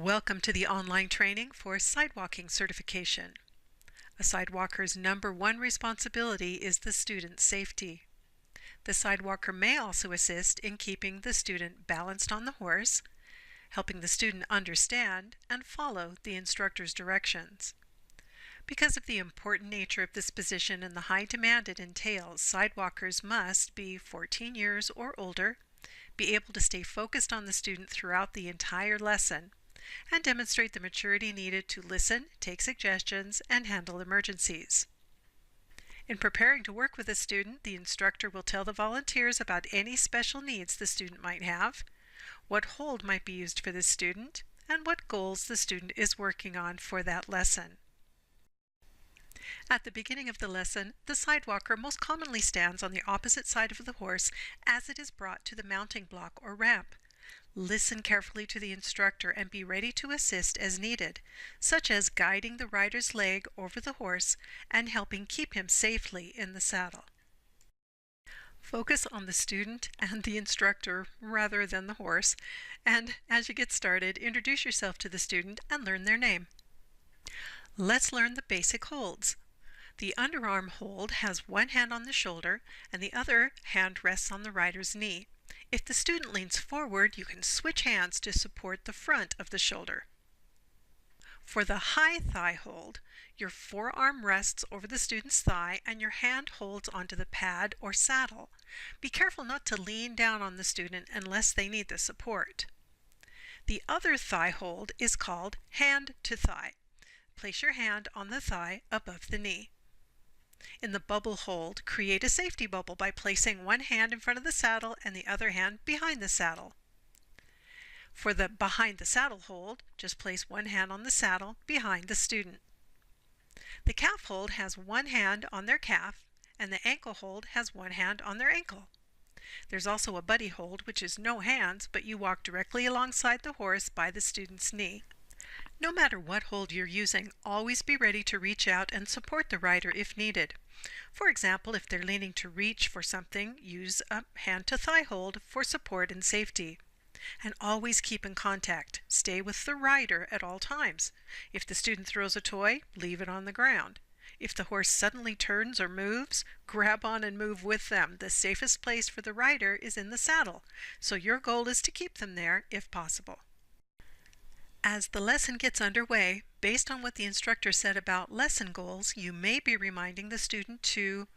Welcome to the online training for Sidewalking certification. A sidewalker's number one responsibility is the student's safety. The sidewalker may also assist in keeping the student balanced on the horse, helping the student understand and follow the instructor's directions. Because of the important nature of this position and the high demand it entails, sidewalkers must be 14 years or older, be able to stay focused on the student throughout the entire lesson, and demonstrate the maturity needed to listen, take suggestions, and handle emergencies. In preparing to work with a student, the instructor will tell the volunteers about any special needs the student might have, what hold might be used for the student, and what goals the student is working on for that lesson. At the beginning of the lesson, the sidewalker most commonly stands on the opposite side of the horse as it is brought to the mounting block or ramp. Listen carefully to the instructor and be ready to assist as needed, such as guiding the rider's leg over the horse and helping keep him safely in the saddle. Focus on the student and the instructor rather than the horse, and as you get started, introduce yourself to the student and learn their name. Let's learn the basic holds. The underarm hold has one hand on the shoulder and the other hand rests on the rider's knee. If the student leans forward, you can switch hands to support the front of the shoulder. For the high thigh hold, your forearm rests over the student's thigh and your hand holds onto the pad or saddle. Be careful not to lean down on the student unless they need the support. The other thigh hold is called hand to thigh. Place your hand on the thigh above the knee. In the bubble hold, create a safety bubble by placing one hand in front of the saddle and the other hand behind the saddle. For the behind the saddle hold, just place one hand on the saddle behind the student. The calf hold has one hand on their calf and the ankle hold has one hand on their ankle. There's also a buddy hold, which is no hands, but you walk directly alongside the horse by the student's knee. No matter what hold you're using, always be ready to reach out and support the rider if needed. For example, if they're leaning to reach for something, use a hand-to-thigh hold for support and safety. And always keep in contact. Stay with the rider at all times. If the student throws a toy, leave it on the ground. If the horse suddenly turns or moves, grab on and move with them. The safest place for the rider is in the saddle, so your goal is to keep them there if possible. As the lesson gets underway, based on what the instructor said about lesson goals, you may be reminding the student to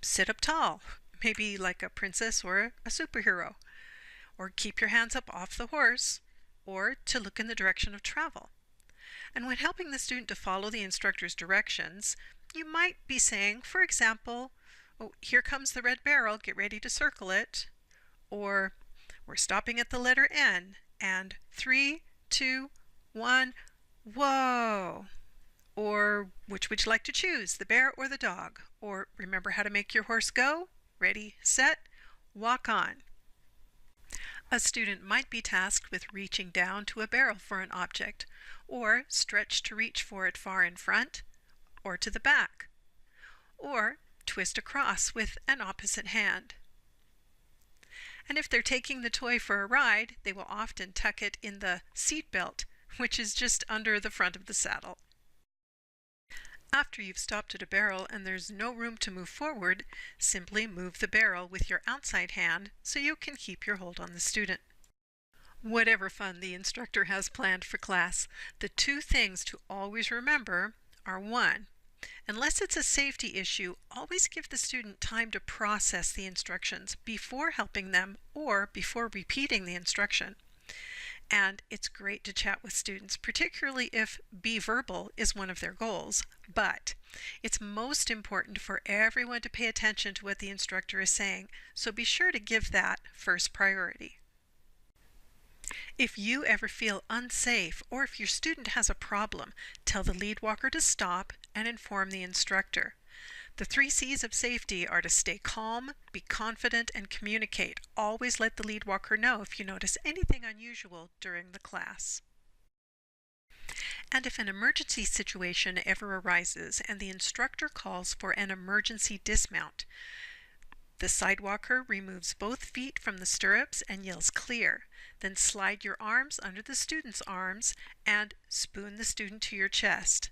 sit up tall, maybe like a princess or a superhero, or keep your hands up off the horse, or to look in the direction of travel. And when helping the student to follow the instructor's directions, you might be saying, for example, "Oh, here comes the red barrel, get ready to circle it," or "We're stopping at the letter N, and 3, 2, 1, whoa," or "Which would you like to choose, the bear or the dog?" Or "Remember how to make your horse go? Ready, set, walk on." A student might be tasked with reaching down to a barrel for an object, or stretch to reach for it far in front, or to the back, or twist across with an opposite hand. And if they're taking the toy for a ride, they will often tuck it in the seat belt, which is just under the front of the saddle. After you've stopped at a barrel and there's no room to move forward, simply move the barrel with your outside hand so you can keep your hold on the student. Whatever fun the instructor has planned for class, the two things to always remember are: 1, unless it's a safety issue, always give the student time to process the instructions before helping them or before repeating the instruction. And it's great to chat with students, particularly if be verbal is one of their goals, but it's most important for everyone to pay attention to what the instructor is saying, so be sure to give that first priority. If you ever feel unsafe or if your student has a problem, tell the lead walker to stop and inform the instructor. The 3 C's of safety are to stay calm, be confident, and communicate. Always let the lead walker know if you notice anything unusual during the class. And if an emergency situation ever arises and the instructor calls for an emergency dismount, The sidewalker removes both feet from the stirrups and yells clear. Then slide your arms under the student's arms and spoon the student to your chest.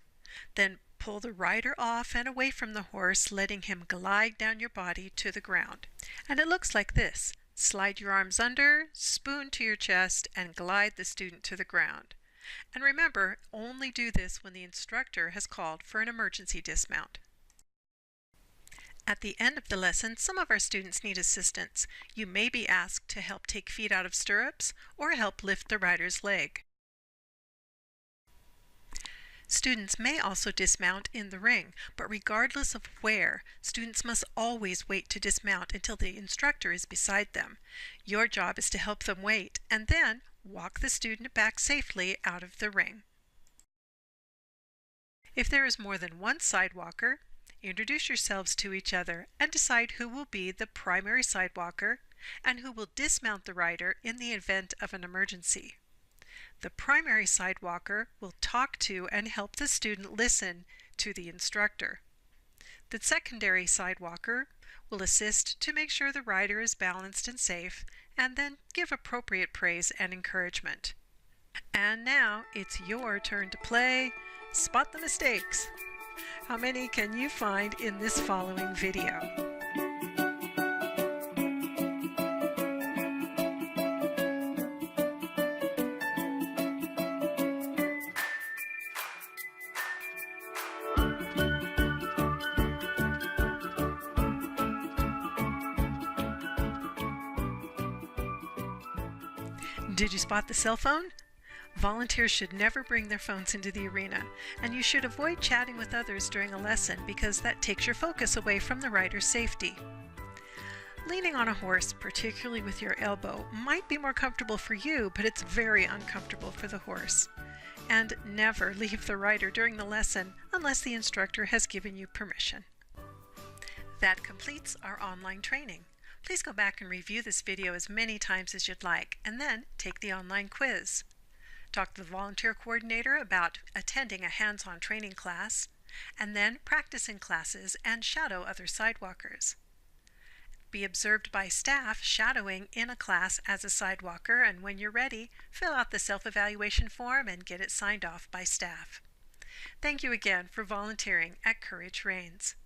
Then pull the rider off and away from the horse, letting him glide down your body to the ground. And it looks like this. Slide your arms under, spoon to your chest, and glide the student to the ground. And remember, only do this when the instructor has called for an emergency dismount. At the end of the lesson, some of our students need assistance. You may be asked to help take feet out of stirrups or help lift the rider's leg. Students may also dismount in the ring, but regardless of where, students must always wait to dismount until the instructor is beside them. Your job is to help them wait and then walk the student back safely out of the ring. If there is more than one sidewalker, introduce yourselves to each other and decide who will be the primary sidewalker and who will dismount the rider in the event of an emergency. The primary sidewalker will talk to and help the student listen to the instructor. The secondary sidewalker will assist to make sure the rider is balanced and safe, and then give appropriate praise and encouragement. And now it's your turn to play Spot the Mistakes. How many can you find in this following video? Did you spot the cell phone? Volunteers should never bring their phones into the arena, and you should avoid chatting with others during a lesson because that takes your focus away from the rider's safety. Leaning on a horse, particularly with your elbow, might be more comfortable for you, but it's very uncomfortable for the horse. And never leave the rider during the lesson unless the instructor has given you permission. That completes our online training. Please go back and review this video as many times as you'd like, and then take the online quiz. Talk to the volunteer coordinator about attending a hands-on training class, and then practice in classes and shadow other sidewalkers. Be observed by staff shadowing in a class as a sidewalker, and when you're ready, fill out the self-evaluation form and get it signed off by staff. Thank you again for volunteering at Courage Reigns.